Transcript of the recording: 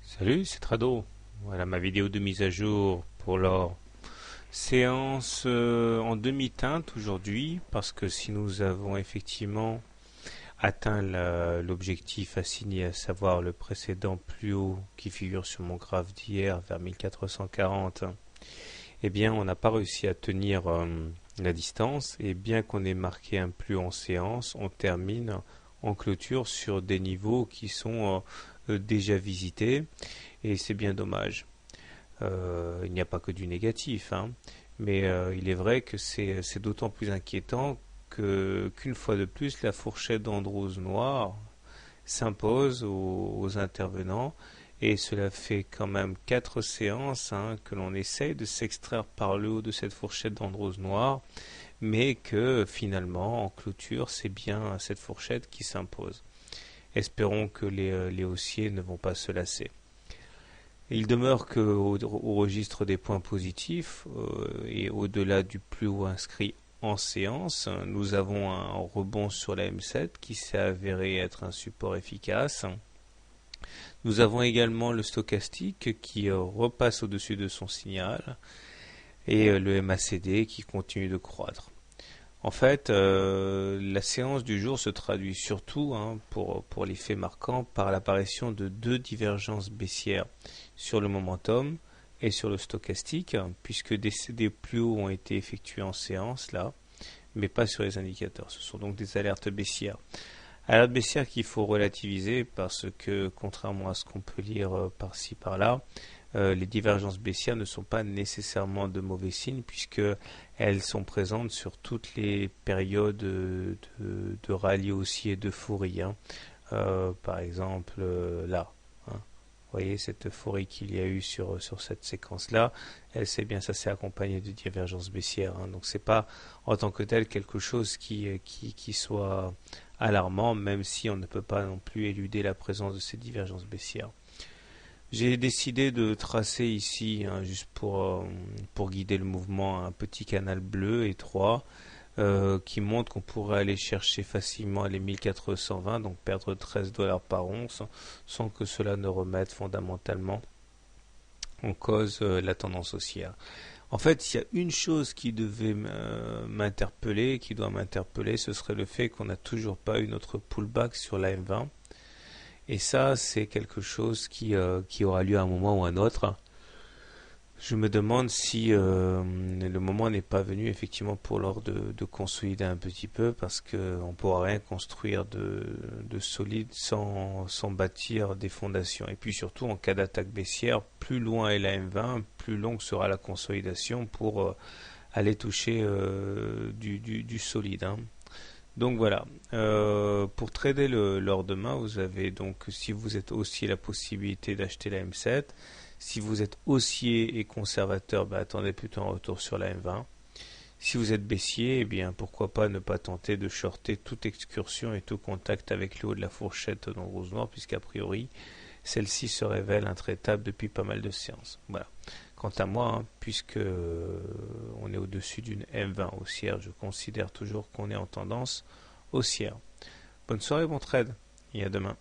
Salut, c'est Trado. Voilà ma vidéo de mise à jour pour leur séance en demi-teinte aujourd'hui, parce que si nous avons effectivement atteint l'objectif assigné, à savoir le précédent plus haut qui figure sur mon graphe d'hier vers 1440, eh bien on n'a pas réussi à tenir la distance, et bien qu'on ait marqué un plus haut en séance, on termine en clôture sur des niveaux qui sont déjà visités, et c'est bien dommage. Il n'y a pas que du négatif, hein, mais il est vrai que c'est d'autant plus inquiétant qu'une fois de plus, la fourchette d'Andrews noire s'impose aux intervenants, et cela fait quand même 4 séances, hein, que l'on essaye de s'extraire par le haut de cette fourchette d'Andrews noire, mais que finalement, en clôture, c'est bien cette fourchette qui s'impose. Espérons que les haussiers ne vont pas se lasser. Il demeure qu'au registre des points positifs, et au-delà du plus haut inscrit en séance, nous avons un rebond sur la M7 qui s'est avéré être un support efficace. Nous avons également le stochastique qui repasse au-dessus de son signal, et le MACD qui continue de croître. En fait, la séance du jour se traduit surtout, hein, pour les faits marquants, par l'apparition de deux divergences baissières sur le momentum et sur le stochastique, puisque des plus hauts ont été effectués en séance là, mais pas sur les indicateurs. Ce sont donc des alertes baissières. Alertes baissières qu'il faut relativiser, parce que contrairement à ce qu'on peut lire par-ci par-là, les divergences baissières ne sont pas nécessairement de mauvais signes, puisque elles sont présentes sur toutes les périodes de rallye haussier d'euphorie, hein. Par exemple là, hein. Vous voyez cette euphorie qu'il y a eu sur cette séquence-là, ça s'est accompagné de divergences baissières, hein. Donc c'est pas en tant que tel quelque chose qui soit alarmant, même si on ne peut pas non plus éluder la présence de ces divergences baissières. J'ai décidé de tracer ici, hein, juste pour guider le mouvement, un petit canal bleu étroit qui montre qu'on pourrait aller chercher facilement les 1420, donc perdre 13 $ par once, sans que cela ne remette fondamentalement en cause la tendance haussière. En fait, s'il y a une chose qui devait m'interpeller, qui doit m'interpeller, ce serait le fait qu'on n'a toujours pas eu notre pullback sur la M20. Et ça, c'est quelque chose qui aura lieu à un moment ou à un autre. Je me demande si le moment n'est pas venu effectivement pour l'heure de consolider un petit peu, parce qu'on ne pourra rien construire de solide sans bâtir des fondations. Et puis surtout, en cas d'attaque baissière, plus loin est la M20, plus longue sera la consolidation pour aller toucher du solide, hein. Donc voilà, pour trader le lendemain, vous avez donc, si vous êtes haussier, la possibilité d'acheter la M7. Si vous êtes haussier et conservateur, attendez plutôt un retour sur la M20. Si vous êtes baissier, eh bien pourquoi pas ne pas tenter de shorter toute excursion et tout contact avec le haut de la fourchette d'Andrews noire, puisqu'a priori celle-ci se révèle intraitable depuis pas mal de séances. Voilà. Quant à moi, hein, puisque on est au-dessus d'une M20 haussière, je considère toujours qu'on est en tendance haussière. Bonne soirée, bon trade, et à demain.